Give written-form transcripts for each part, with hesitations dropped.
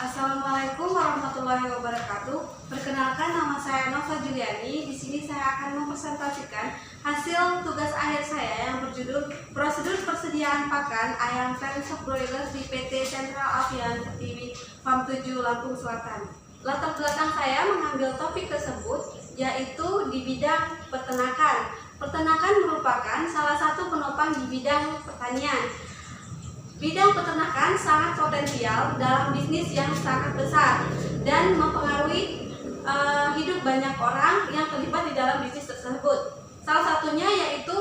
Assalamualaikum warahmatullahi wabarakatuh. Perkenalkan, nama saya Nova Juliani. Di sini saya akan mempresentasikan hasil tugas akhir saya yang berjudul Prosedur Persediaan Pakan Ayam French Broiler di PT Sentral Avian Pertiwi Farm 7 Lampung Selatan. Latar belakang saya mengambil topik tersebut yaitu di bidang peternakan. Peternakan merupakan salah satu penopang di bidang pertanian. Bidang peternakan sangat potensial dalam bisnis yang sangat besar dan mempengaruhi hidup banyak orang yang terlibat di dalam bisnis tersebut. Salah satunya yaitu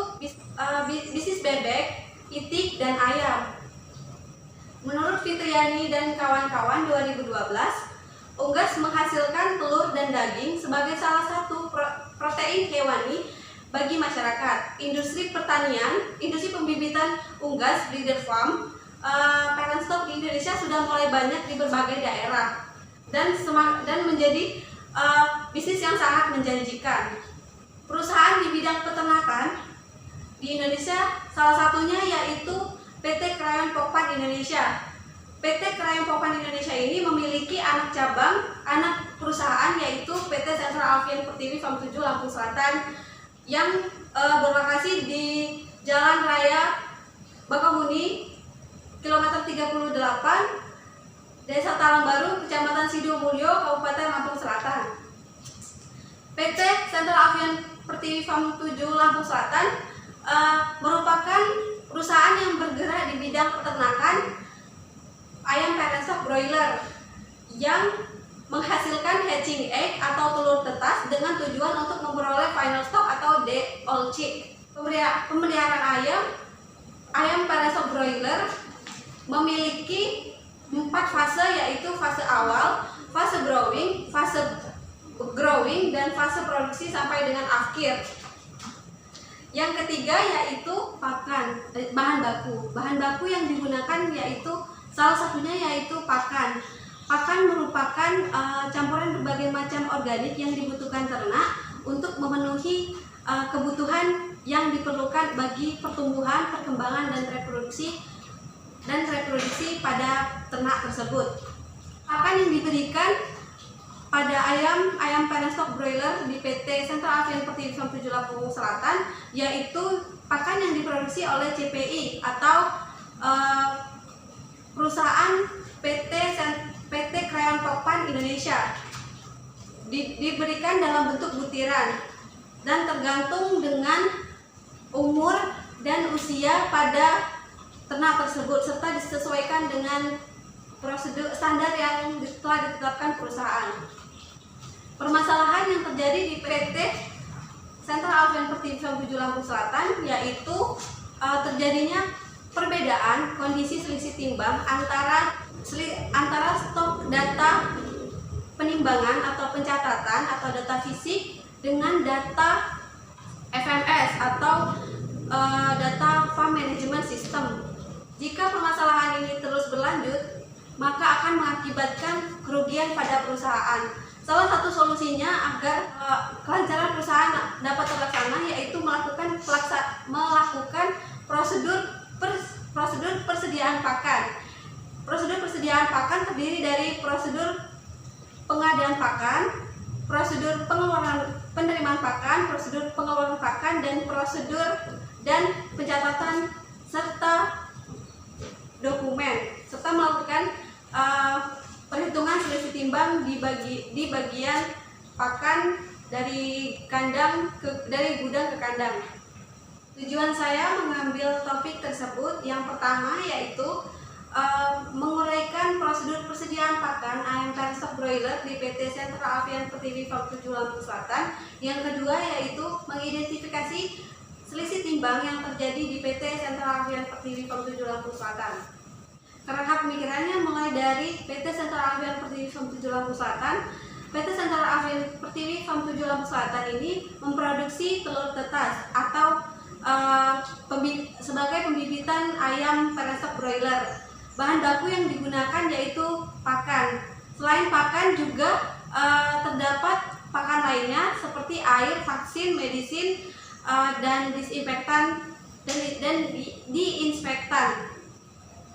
bisnis bebek, itik, dan ayam. Menurut Fitriani dan kawan-kawan 2012, unggas menghasilkan telur dan daging sebagai salah satu protein hewani bagi masyarakat. Industri pertanian, industri pembibitan unggas breeder farm, parent stock di Indonesia sudah mulai banyak di berbagai daerah dan menjadi bisnis yang sangat menjanjikan. Perusahaan di bidang peternakan di Indonesia salah satunya yaitu PT Krayon Pokpan Indonesia. PT Krayon Pokpan Indonesia ini memiliki anak perusahaan yaitu PT Sentral Avian Pertiwi Farm 7 Lampung Selatan yang berlokasi di Jalan Raya Bakahuni kilometer 38, Desa Talangbaru, Kecamatan Sidomulyo, Kabupaten Lampung Selatan. PT Sentral Avian Pertiwi Farm 7 Lampung Selatan merupakan perusahaan yang bergerak di bidang peternakan ayam parent stock broiler yang menghasilkan hatching egg atau telur tetas dengan tujuan untuk memperoleh final stock atau day old chick. Pemeliharaan ayam parent stock broiler memiliki 4 fase, yaitu fase awal, fase growing, dan fase produksi sampai dengan akhir. Yang ketiga yaitu pakan, bahan baku. Bahan baku yang digunakan yaitu salah satunya yaitu pakan. Pakan merupakan campuran berbagai macam organik yang dibutuhkan ternak untuk memenuhi kebutuhan yang diperlukan bagi pertumbuhan, perkembangan, dan reproduksi pada ternak tersebut. Pakan yang diberikan pada ayam parent stock broiler di PT Sentral Avian Pertiwi Farm 7 Lampung Selatan yaitu pakan yang diproduksi oleh CPI atau perusahaan PT Krayon Pokpan Indonesia. Diberikan dalam bentuk butiran dan tergantung dengan umur dan usia pada ternak tersebut serta disesuaikan dengan prosedur standar yang telah ditetapkan perusahaan. Permasalahan yang terjadi di PT Sentral Avian Pertiwi Farm 7 Lampung Selatan yaitu terjadinya perbedaan kondisi selisih timbang antara stok data penimbangan atau pencatatan atau data fisik dengan data FMS atau data Farm Management System. Jika permasalahan ini terus berlanjut, maka akan mengakibatkan kerugian pada perusahaan. Salah satu solusinya agar kelancaran perusahaan dapat terlaksana yaitu melakukan prosedur persediaan pakan. Prosedur persediaan pakan terdiri dari prosedur pengadaan pakan, prosedur penerimaan pakan, prosedur pengeluaran pakan, dan prosedur dan pencatatan serta dokumen, serta melakukan perhitungan selisih timbang di bagian pakan dari gudang ke kandang. Tujuan saya mengambil topik tersebut yang pertama yaitu menguraikan prosedur persediaan pakan ayam parent stock broiler di PT Sentral Avian Pertiwi Farm 7 Lampung Selatan. Yang kedua yaitu mengidentifikasi selisih timbang yang terjadi di PT Sentral Avian Pertiwi Farm 7 Lampung Selatan. Kerangka pemikirannya mulai dari PT Sentral Avian Pertiwi Farm 7 Lampung Selatan. PT Sentral Avian Pertiwi Farm 7 Lampung Selatan ini memproduksi telur tetas atau sebagai pembibitan ayam parent stock broiler. Bahan baku yang digunakan yaitu pakan. Selain pakan juga terdapat pakan lainnya seperti air, vaksin, medisin, dan disinfektan dan diinspektan.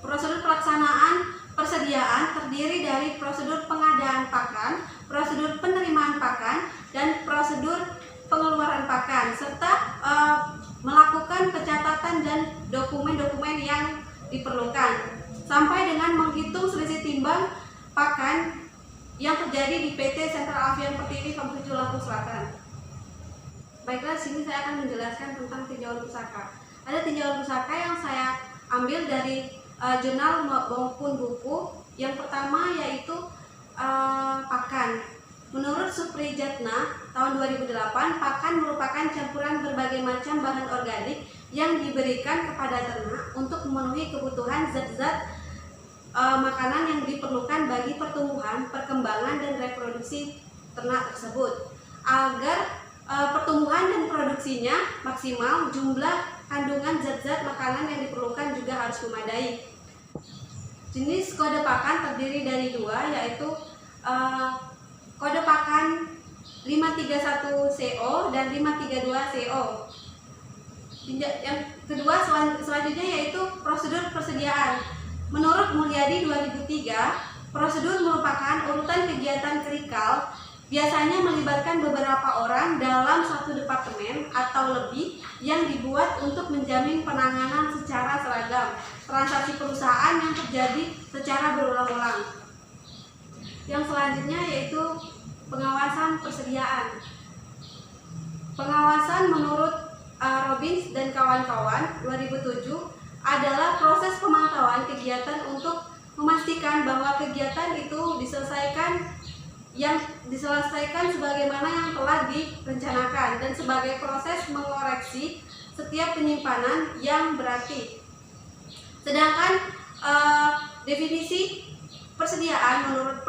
Prosedur pelaksanaan persediaan terdiri dari prosedur pengadaan pakan, prosedur penerimaan pakan, dan prosedur pengeluaran pakan, serta melakukan pencatatan dan dokumen-dokumen yang diperlukan, sampai dengan menghitung selisih timbang pakan yang terjadi di PT Sentral Avian Pertiwi Farm 7 Lampung Selatan. Baiklah, sini saya akan menjelaskan tentang tinjauan pusaka. Ada tinjauan pusaka yang saya ambil dari jurnal maupun buku. Yang pertama yaitu pakan. Menurut Suprijatna tahun 2008, pakan merupakan campuran berbagai macam bahan organik yang diberikan kepada ternak untuk memenuhi kebutuhan zat-zat makanan yang diperlukan bagi pertumbuhan, perkembangan, dan reproduksi ternak tersebut. Agar pertumbuhan dan produksinya maksimal, jumlah kandungan zat-zat makanan yang diperlukan juga harus memadai. Jenis kode pakan terdiri dari dua, yaitu kode pakan 531CO dan 532CO. Yang kedua selanjutnya yaitu prosedur persediaan. Menurut Mulyadi 2003, prosedur merupakan urutan kegiatan kerikal biasanya melibatkan beberapa orang dalam satu departemen atau lebih yang dibuat untuk menjamin penanganan secara seragam transaksi perusahaan yang terjadi secara berulang-ulang. Yang selanjutnya yaitu pengawasan persediaan. Pengawasan menurut Robbins dan kawan-kawan 2007 adalah proses pemantauan kegiatan untuk memastikan bahwa kegiatan itu diselesaikan sebagaimana yang telah direncanakan dan sebagai proses mengoreksi setiap penyimpanan yang berarti. Sedangkan definisi persediaan menurut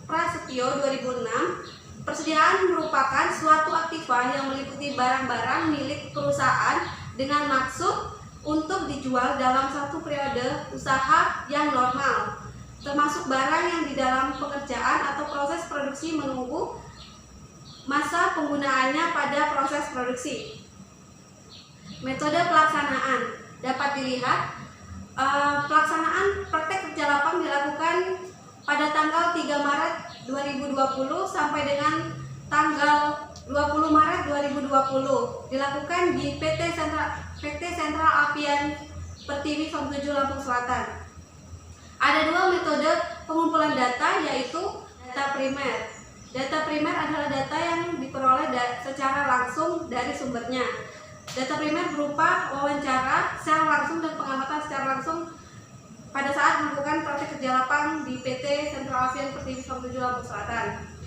Prasetyo 2006, persediaan merupakan suatu aktiva yang meliputi barang-barang milik perusahaan dengan maksud untuk dijual dalam satu periode usaha yang normal, termasuk barang yang di dalam pekerjaan atau proses produksi menunggu masa penggunaannya pada proses produksi. Metode pelaksanaan dapat dilihat. Pelaksanaan praktek kerja lapang dilakukan pada tanggal 3 Maret 2020 sampai dengan tanggal 20 Maret 2020 dilakukan di PT Sentral Avian Pertiwi Farm 7 Lampung Selatan. Ada dua metode pengumpulan data, yaitu data primer. Data primer adalah data yang diperoleh secara langsung dari sumbernya. Data primer berupa wawancara secara langsung dan pengamatan secara langsung pada saat melakukan praktek kerja lapang di PT Sentral Avian Pertiwi Farm 7 Lampung Selatan.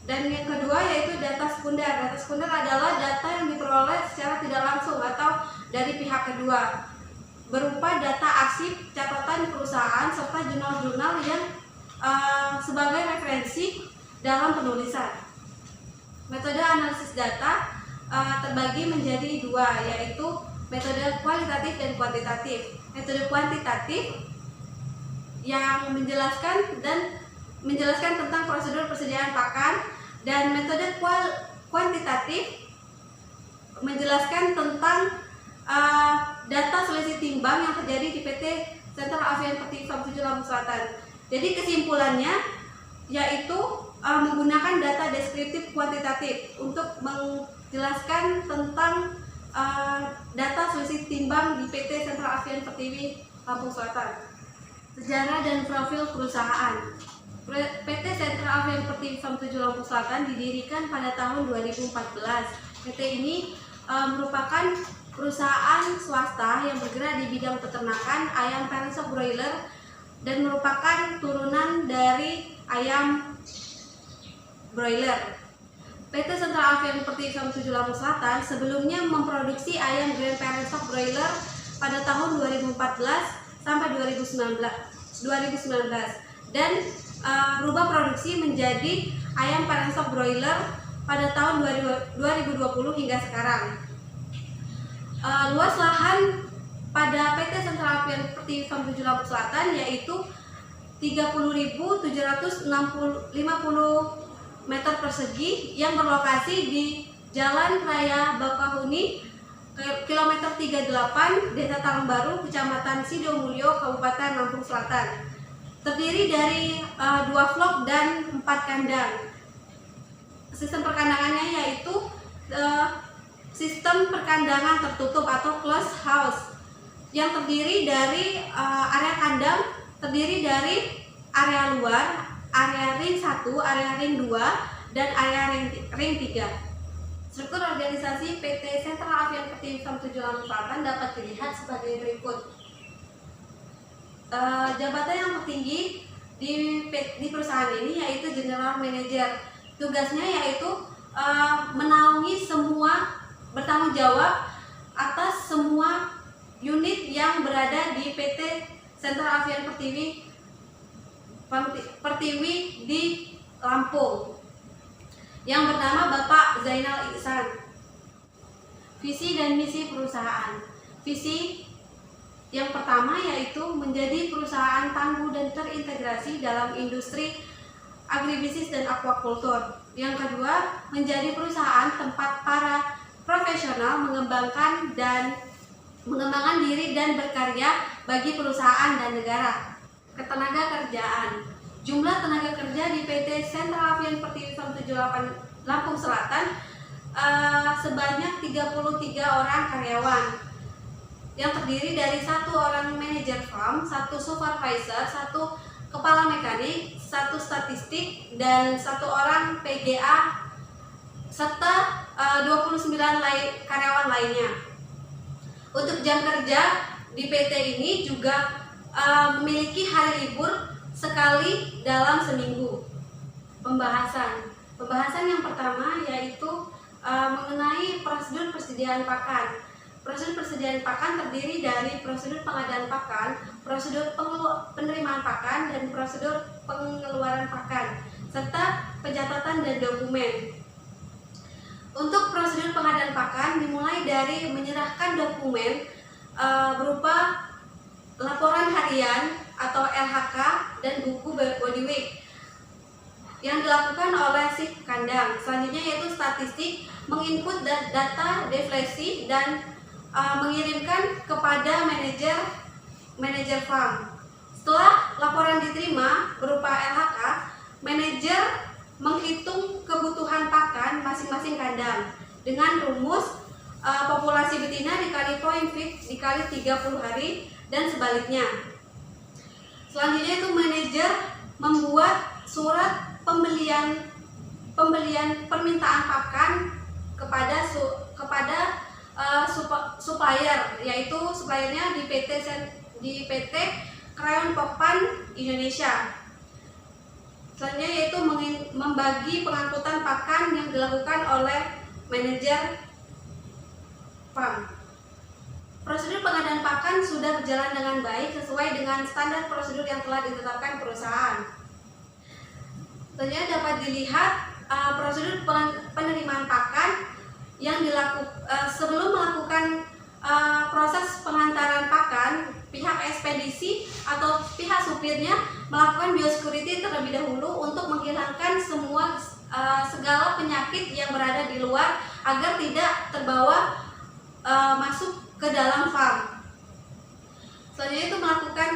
Dan yang kedua yaitu data sekunder. Data sekunder adalah data yang diperoleh secara tidak langsung atau dari pihak kedua, berupa data arsip, catatan perusahaan, serta jurnal-jurnal yang sebagai referensi dalam penulisan. Metode analisis data terbagi menjadi dua, yaitu metode kualitatif dan kuantitatif. Metode kuantitatif yang menjelaskan tentang prosedur persediaan pakan, dan metode kuantitatif menjelaskan tentang data selisih timbang yang terjadi di PT Sentral Avian Pertiwi Farm 7 Lampung Selatan. Jadi kesimpulannya yaitu menggunakan data deskriptif kuantitatif untuk menjelaskan tentang data selisih timbang di PT Sentral Avian Pertiwi Lampung Selatan. Sejarah dan profil perusahaan. PT Sentral Avian Pertiwi Farm 7 Lampung Selatan didirikan pada tahun 2014. PT ini merupakan perusahaan swasta yang bergerak di bidang peternakan ayam parent stock broiler dan merupakan turunan dari ayam broiler. PT Sentral Avian Pertiwi Farm 7 Lampung Selatan sebelumnya memproduksi ayam grand parent stock broiler pada tahun 2014 sampai 2019 dan berubah produksi menjadi ayam parent stock broiler pada tahun 2020 hingga sekarang. Luas lahan pada PT Sentral Avian Pertiwi Farm 7 Lampung Selatan yaitu 30.750 meter persegi yang berlokasi di Jalan Raya Bakahuni, kilometer 38, Desa Talangbaru, Kecamatan Sidomulyo, Kabupaten Lampung Selatan. terdiri dari 2 vlog dan 4 kandang. Sistem perkandangannya yaitu sistem perkandangan tertutup atau closed house yang terdiri dari area kandang terdiri dari area luar, area ring 1, area ring 2, dan area ring 3. Struktur organisasi PT Sentral Avian Pertiwi Farm 7 Lampung Selatan dapat dilihat sebagai berikut. Jabatan yang tertinggi di perusahaan ini yaitu General Manager. Tugasnya yaitu menaungi semua, bertanggung jawab atas semua unit yang berada di PT Sentral Avian Pertiwi di Lampung, yang bernama Bapak Zainal Ihsan. Visi dan misi perusahaan. Visi yang pertama yaitu menjadi perusahaan tangguh dan terintegrasi dalam industri agribisnis dan aquaculture. Yang kedua, menjadi perusahaan tempat para profesional mengembangkan diri dan berkarya bagi perusahaan dan negara. Ketenaga kerjaan. Jumlah tenaga kerja di PT Sentral Avian Pertiwi Farm 78 Lampung Selatan sebanyak 33 orang karyawan, yang terdiri dari 1 orang manajer farm, 1 supervisor, 1 kepala mekanik, 1 statistik, dan 1 orang PGA, serta 29 karyawan lainnya. Untuk jam kerja di PT ini juga memiliki hari libur sekali dalam seminggu. Pembahasan yang pertama yaitu mengenai prosedur persediaan pakan. Prosedur persediaan pakan terdiri dari prosedur pengadaan pakan, prosedur penerimaan pakan, dan prosedur pengeluaran pakan, serta pencatatan dan dokumen. Untuk prosedur pengadaan pakan dimulai dari menyerahkan dokumen berupa laporan harian atau LHK dan buku body weight yang dilakukan oleh si kandang. Selanjutnya yaitu statistik, menginput data deflasi dan mengirimkan kepada manajer farm. Setelah laporan diterima berupa LHK, manajer menghitung kebutuhan pakan masing-masing kandang dengan rumus populasi betina dikali point feed dikali 30 hari dan sebaliknya. Selanjutnya itu manajer membuat surat pembelian permintaan pakan kepada supplier, yaitu suppliernya di PT Krayon Pokpan Indonesia. Selanjutnya yaitu membagi pengangkutan pakan yang dilakukan oleh manajer farm. Prosedur pengadaan pakan sudah berjalan dengan baik sesuai dengan standar prosedur yang telah ditetapkan perusahaan. Selanjutnya dapat dilihat prosedur penerimaan pakan yang sebelum melakukan proses pengantaran pakan, pihak ekspedisi atau pihak supirnya melakukan biosecurity terlebih dahulu untuk menghilangkan segala penyakit yang berada di luar agar tidak terbawa masuk ke dalam farm. Selanjutnya itu melakukan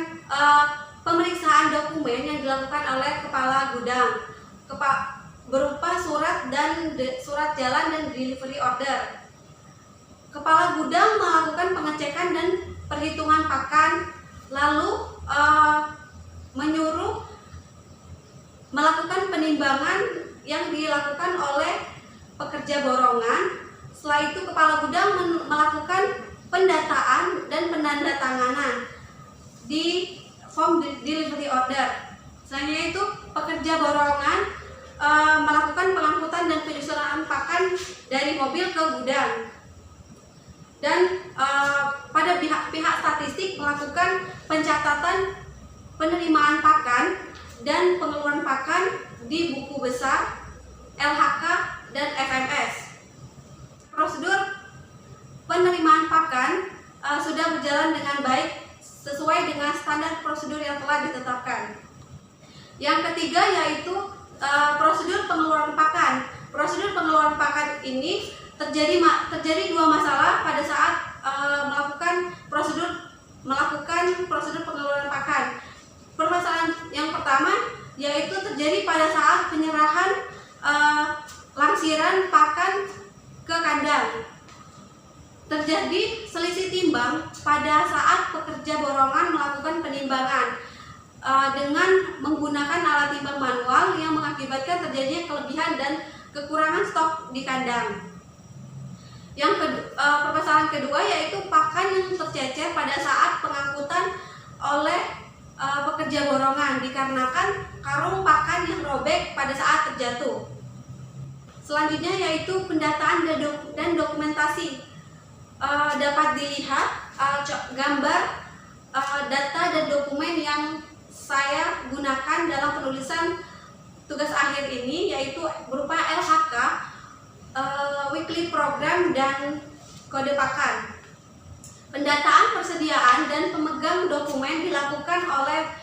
pemeriksaan dokumen yang dilakukan oleh kepala gudang berupa surat jalan dan delivery order. Kepala gudang melakukan pengecekan dan perhitungan pakan, lalu menyuruh melakukan penimbangan yang dilakukan oleh pekerja borongan. Setelah itu kepala gudang melakukan pendataan dan penandatanganan di form delivery order. Selanjutnya itu pekerja borongan melakukan pengangkutan dan penyusunan pakan dari mobil ke gudang, dan pada pihak statistik melakukan pencatatan penerimaan pakan dan pengeluaran pakan di buku besar, LHK, dan FMS. Prosedur penerimaan pakan sudah berjalan dengan baik sesuai dengan standar prosedur yang telah ditetapkan. Yang ketiga yaitu prosedur pengeluaran pakan. Prosedur pengeluaran pakan ini terjadi 2 masalah pada saat melakukan prosedur pengeluaran pakan. Permasalahan Yang pertama yaitu terjadi pada saat penyerahan langsiran pakan ke kandang. Terjadi selisih timbang pada saat pekerja borongan melakukan penimbangan dengan menggunakan alat timbang manual yang mengakibatkan terjadinya kelebihan dan kekurangan stok di kandang. Permasalahan kedua yaitu pakan yang tercecer pada saat pengangkutan oleh pekerja borongan dikarenakan karung pakan yang robek pada saat terjatuh. Selanjutnya yaitu pendataan dan dokumentasi. Dapat dilihat gambar, data dan dokumen yang saya gunakan dalam penulisan tugas akhir ini, yaitu berupa LHK, weekly program, dan kode pakan. Pendataan persediaan dan pemegang dokumen dilakukan oleh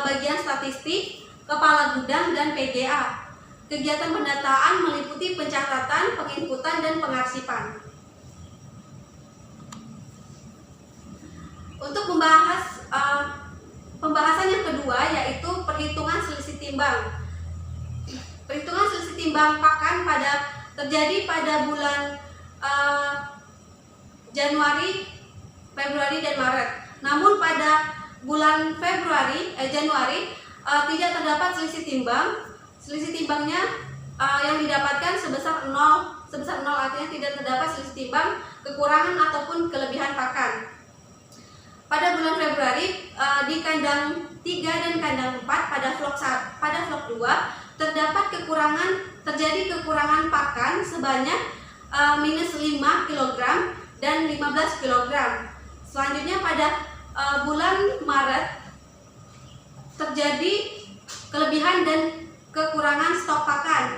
bagian statistik, kepala gudang, dan PGA. Kegiatan pendataan meliputi pencatatan, penginputan, dan pengarsipan. Untuk membahas pembahasan yang kedua yaitu perhitungan selisih timbang. Perhitungan selisih timbang pakan terjadi pada bulan Januari, Februari, dan Maret. Namun pada bulan Januari tidak terdapat selisih timbang. Selisih timbangnya yang didapatkan sebesar 0 artinya tidak terdapat selisih timbang, kekurangan ataupun kelebihan pakan. Pada bulan Februari di kandang 3 dan kandang 4 pada vlog 2 terjadi kekurangan pakan sebanyak minus 5 kg dan 15 kg. Selanjutnya pada bulan Maret terjadi kelebihan dan kekurangan stok pakan.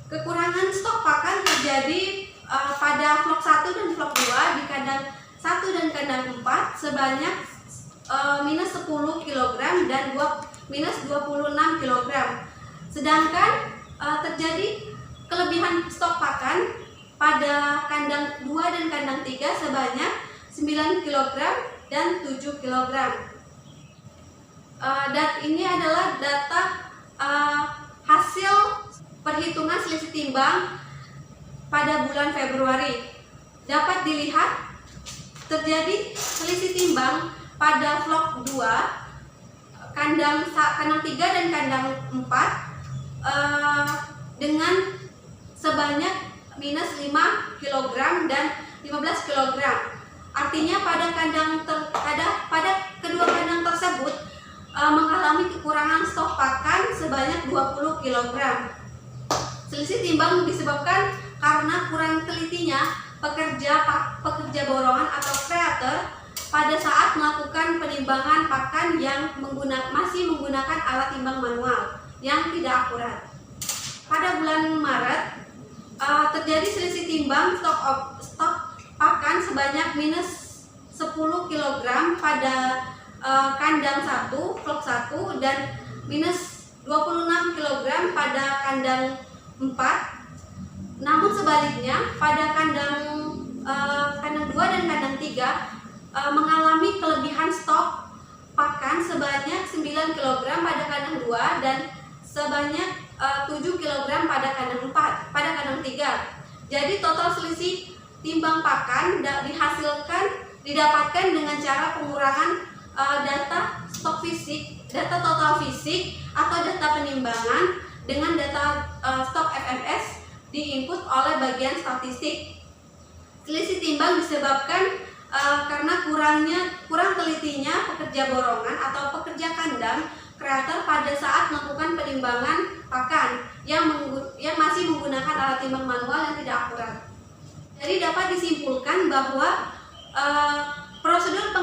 Kekurangan stok pakan terjadi pada vlog 1 dan vlog 2 di kandang 1 dan kandang 4 sebanyak minus 10 kg dan minus 26 kg. Sedangkan terjadi kelebihan stok pakan pada kandang 2 dan kandang 3 sebanyak 9 kg dan 7 kg. Ini adalah data hasil perhitungan selisih timbang pada bulan Februari. Dapat dilihat terjadi selisih timbang pada vlog 2 kandang 3 dan kandang 4 dengan sebanyak minus 5 kg dan 15 kg. Artinya pada kedua kandang tersebut mengalami kekurangan stok pakan sebanyak 20 kg. Selisih timbang disebabkan karena kurang telitinya pekerja borongan atau kreator pada saat melakukan penimbangan pakan yang masih menggunakan alat timbang manual yang tidak akurat. Pada bulan Maret terjadi selisih timbang stok pakan sebanyak minus 10 kg pada kandang 1, vlog 1, dan minus 26 kg pada kandang 4. Namun sebaliknya pada kandang 2 dan kandang 3 mengalami kelebihan stok pakan sebanyak 9 kg pada kandang 2 dan sebanyak 7 kg pada kandang 4 pada kandang 3. Jadi total selisih timbang pakan didapatkan dengan cara pengurangan data stok fisik, data total fisik atau data penimbangan dengan data stok FMS diinput oleh bagian statistik. Selisih timbang disebabkan karena kurang telitinya pekerja borongan atau pekerja kandang kreator pada saat melakukan penimbangan pakan yang masih menggunakan alat timbang manual yang tidak akurat. Jadi dapat disimpulkan bahwa prosedur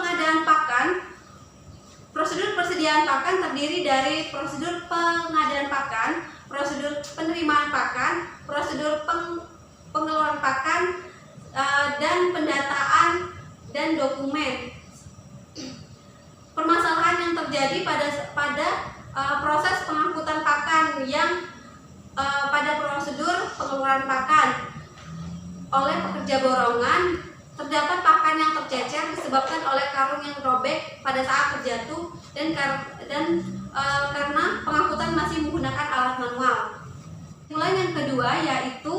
persediaan pakan terdiri dari prosedur pengadaan pakan, prosedur penerimaan pakan, prosedur pengeluaran pakan, dan pendataan dan dokumen. Permasalahan yang terjadi pada proses pengangkutan pakan yang pada prosedur pengeluaran pakan oleh pekerja borongan, terdapat pakan yang tercecer disebabkan oleh karung yang robek pada saat terjatuh dan karena pengangkutan masih menggunakan alat manual. Mulai yang kedua yaitu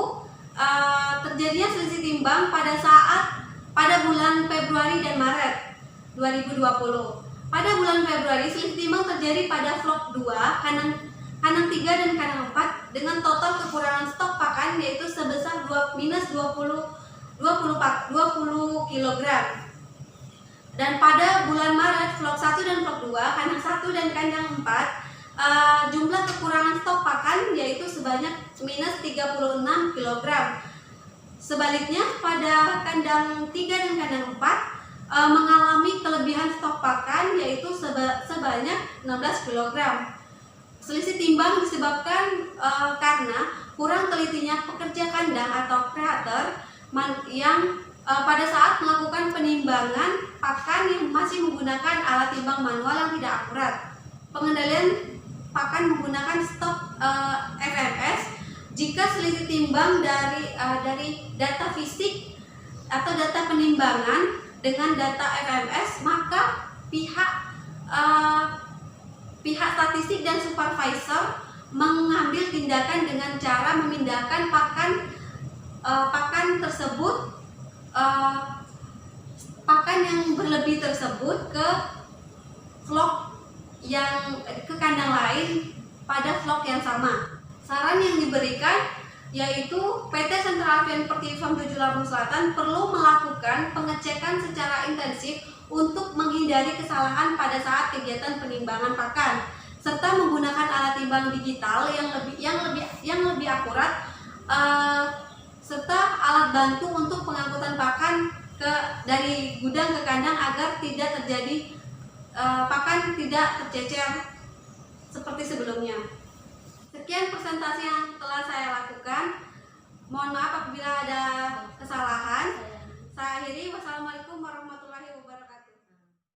terjadinya selisih timbang pada bulan Februari dan Maret 2020. Pada bulan Februari selisih timbang terjadi pada vlog 2 kandang 3 dan kandang 4 dengan total kekurangan stok pakan yaitu sebesar minus 20 kg. Dan pada bulan Maret vlog 1 dan vlog 2 kandang 1 dan kandang 4 jumlah kekurangan stok pakan yaitu sebanyak minus 36 kg. Sebaliknya pada kandang 3 dan kandang 4 mengalami kelebihan stok pakan yaitu sebanyak 16 kg. Selisih timbang disebabkan karena kurang telitinya pekerja kandang atau kreator yang pada saat melakukan penimbangan pakan yang masih menggunakan alat timbang manual yang tidak akurat. Pengendalian pakan menggunakan stok FMS. Jika selisih timbang dari data fisik atau data penimbangan dengan data FMS, maka pihak statistik dan supervisor mengambil tindakan dengan cara memindahkan pakan tersebut, pakan yang berlebih tersebut ke kandang lain pada vlog yang sama. Saran yang diberikan yaitu PT Sentral Avian Pertiwi Farm 7 Lampung Selatan perlu melakukan pengecekan secara intensif untuk menghindari kesalahan pada saat kegiatan penimbangan pakan, serta menggunakan alat timbang digital yang lebih akurat, serta alat bantu untuk pengangkutan pakan dari gudang ke kandang agar tidak terjadi pakan tidak tercecer seperti sebelumnya. Sekian presentasi yang telah saya lakukan. Mohon maaf apabila ada kesalahan. Saya akhiri. Wassalamualaikum warahmatullahi wabarakatuh.